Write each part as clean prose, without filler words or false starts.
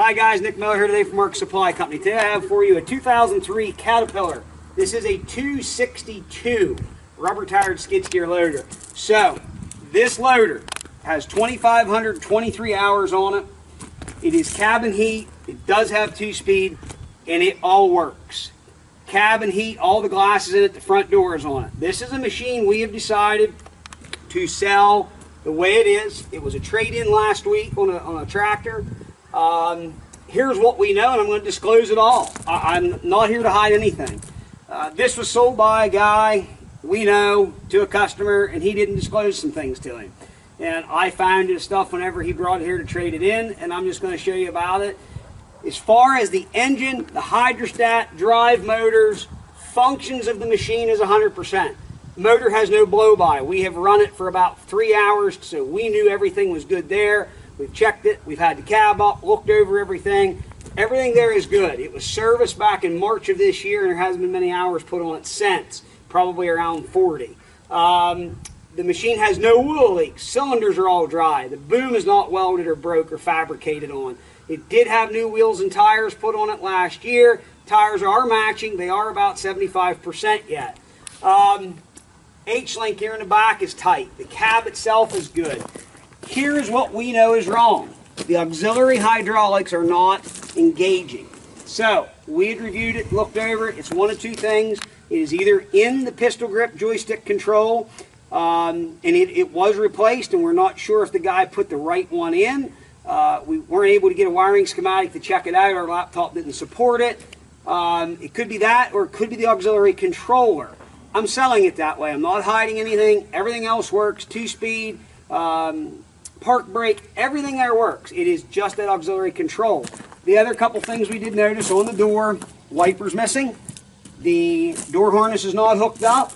Hi guys, Nick Miller here today from Mark Supply Company. Today I have for you a 2003 Caterpillar. This is a 262 rubber tired skid steer loader. So this loader has 2,523 hours on it. It is cabin heat, it does have 2-speed, and it all works. Cabin heat, all the glasses in it, the front door is on it. This is a machine we have decided to sell the way it is. It was a trade-in last week on a tractor. Here's what we know, and I'm going to disclose it all. I'm not here to hide anything. This was sold by a guy we know to a customer, and he didn't disclose some things to him. And I found his stuff whenever he brought it here to trade it in, and I'm just going to show you about it. As far as the engine, the hydrostat, drive motors, functions of the machine is 100%. Motor has no blow-by. We have run it for about 3 hours, so we knew everything was good there. We've checked it. We've had the cab up, looked over everything. Everything there is good. It was serviced back in March of this year, and there hasn't been many hours put on it since, probably around 40. The machine has no oil leaks. Cylinders are all dry. The boom is not welded or broke or fabricated on. It did have new wheels and tires put on it last year. Tires are matching. They are about 75% yet. H-link here in the back is tight. The cab itself is good. Here is what we know is wrong. The auxiliary hydraulics are not engaging. So we had reviewed it, looked over it. It's one of two things. It is either in the pistol grip joystick control, and it was replaced, and we're not sure if the guy put the right one in. We weren't able to get a wiring schematic to check it out. Our laptop didn't support it. It could be that, or it could be the auxiliary controller. I'm selling it that way. I'm not hiding anything. Everything else works. 2-speed, park brake, everything there works. It is just that auxiliary control. The other couple things we did notice on the door, wipers missing. The door harness is not hooked up.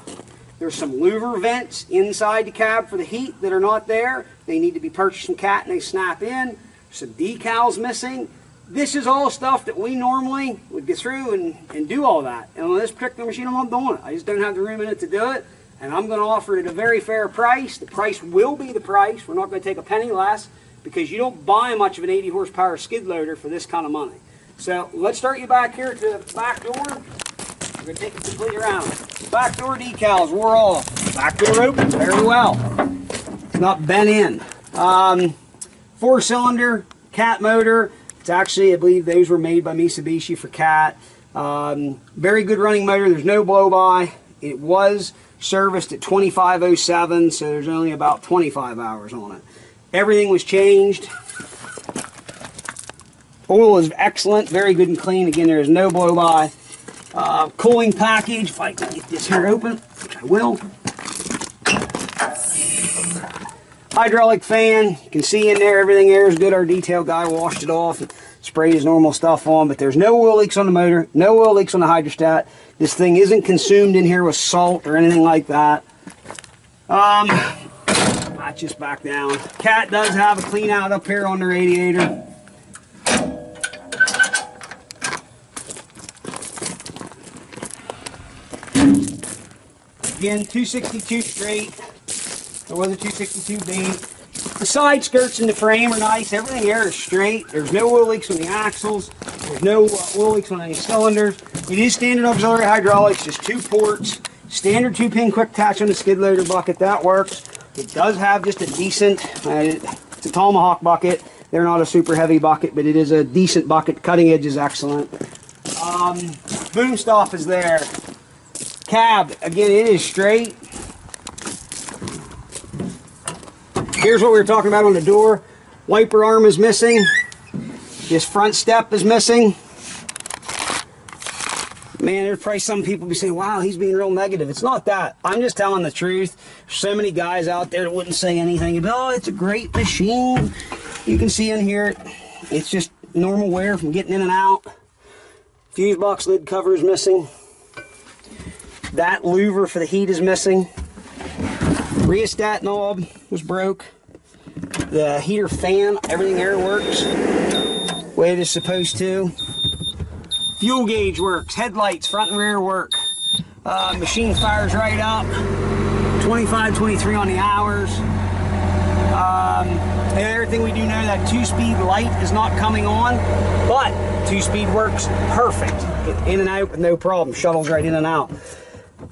There's some louver vents inside the cab for the heat that are not there. They need to be purchased from Cat and they snap in. Some decals missing. This is all stuff that we normally would get through and do all that. And on this particular machine, I'm not doing it. I just don't have the room in it to do it. And I'm going to offer it at a very fair price. The price will be the price. We're not going to take a penny less because you don't buy much of an 80 horsepower skid loader for this kind of money. So let's start you back here to the back door. We're going to take it completely around. Back door decals wore off. Back door open very well. It's not bent in. 4-cylinder Cat motor. It's actually, I believe those were made by Mitsubishi for Cat. Very good running motor. There's no blow-by. It was serviced at 2507, so there's only about 25 hours on it. Everything was changed. Oil is excellent, very good and clean. Again, there is no blow-by. Cooling package, if I can get this here open, which I will. Hydraulic fan, you can see in there, everything there is good. Our detail guy washed it off and sprayed his normal stuff on, but there's no oil leaks on the motor, no oil leaks on the hydrostat. This thing isn't consumed in here with salt or anything like that. That's just back down. Cat does have a clean out up here on the radiator. Again, 262 straight. There was a 262B. The side skirts in the frame are nice. Everything here is straight. There's no oil leaks on the axles. There's no oil leaks on any cylinders. It is standard auxiliary hydraulics, just 2 ports. Standard 2-pin quick attach on the skid loader bucket. That works. It does have just a decent, it's a Tomahawk bucket. They're not a super heavy bucket, but it is a decent bucket. Cutting edge is excellent. Boom stop is there. Cab, again, it is straight. Here's what we were talking about on the door. Wiper arm is missing. This front step is missing. Man, there's probably some people be saying, wow, he's being real negative. It's not that. I'm just telling the truth. There's so many guys out there that wouldn't say anything about, oh, it's a great machine. You can see in here, it's just normal wear from getting in and out. Fuse box lid cover is missing. That louver for the heat is missing. Rheostat knob was broke. The heater fan, everything there works the way it is supposed to. Fuel gauge works. Headlights, front and rear work. Machine fires right up. 25, 23 on the hours. And everything we do know, that 2-speed light is not coming on, but 2-speed works perfect. Get in and out with no problem. Shuttles right in and out.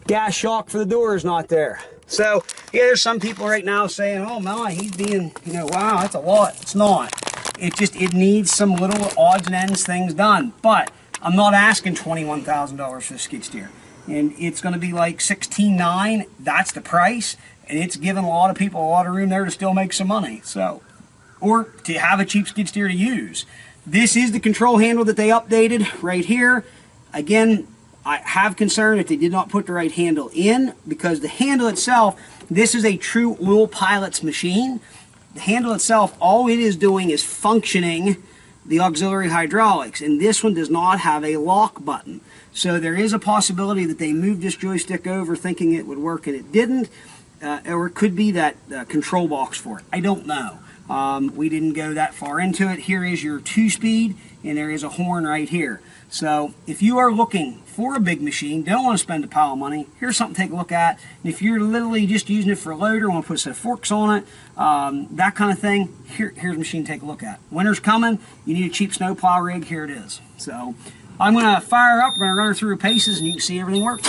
Gas shock for the door is not there. So, yeah, there's some people right now saying, oh my, he's being, wow, that's a lot. It's not. It needs some little odds and ends things done. But I'm not asking $21,000 for the skid steer. And it's going to be like $16,900. That's the price. And it's giving a lot of people a lot of room there to still make some money. So, or to have a cheap skid steer to use. This is the control handle that they updated right here. Again, I have concern if they did not put the right handle in, because the handle itself, this is a true Oil Pilot's machine. The handle itself, all it is doing is functioning the auxiliary hydraulics, and this one does not have a lock button. So there is a possibility that they moved this joystick over thinking it would work and it didn't, or it could be that control box for it. I don't know. We didn't go that far into it. Here is your 2-speed, and there is a horn right here. So if you are looking for a big machine, don't want to spend a pile of money, here's something to take a look at. And if you're literally just using it for a loader, want to put some forks on it, that kind of thing, here's a machine to take a look at. Winter's coming, you need a cheap snowplow rig, here it is. So I'm going to fire up, we're going to run her through her paces, and you can see everything works.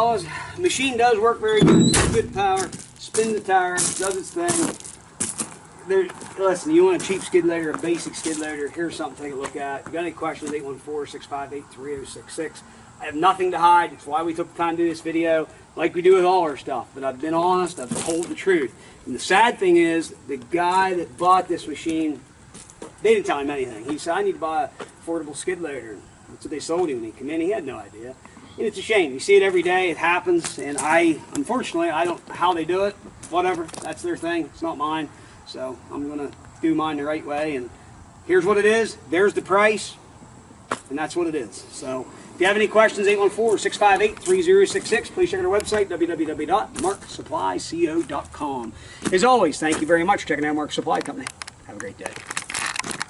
fellas. The machine does work very good. It's good power. Spin the tire, does its thing. Listen, you want a cheap skid loader, a basic skid loader, here's something to take a look at. If you got any questions, 814-658-3066. I have nothing to hide. It's why we took the time to do this video, like we do with all our stuff. But I've been honest, I've told the truth. And the sad thing is, the guy that bought this machine, they didn't tell him anything. He said, I need to buy a affordable skid loader. That's what they sold him when he came in. He had no idea. And it's a shame. You see it every day. It happens. And unfortunately, I don't know how they do it. Whatever. That's their thing. It's not mine. So I'm going to do mine the right way. And here's what it is. There's the price. And that's what it is. So if you have any questions, 814-658-3066. Please check out our website, www.marksupplyco.com. As always, thank you very much for checking out Mark Supply Company. Have a great day.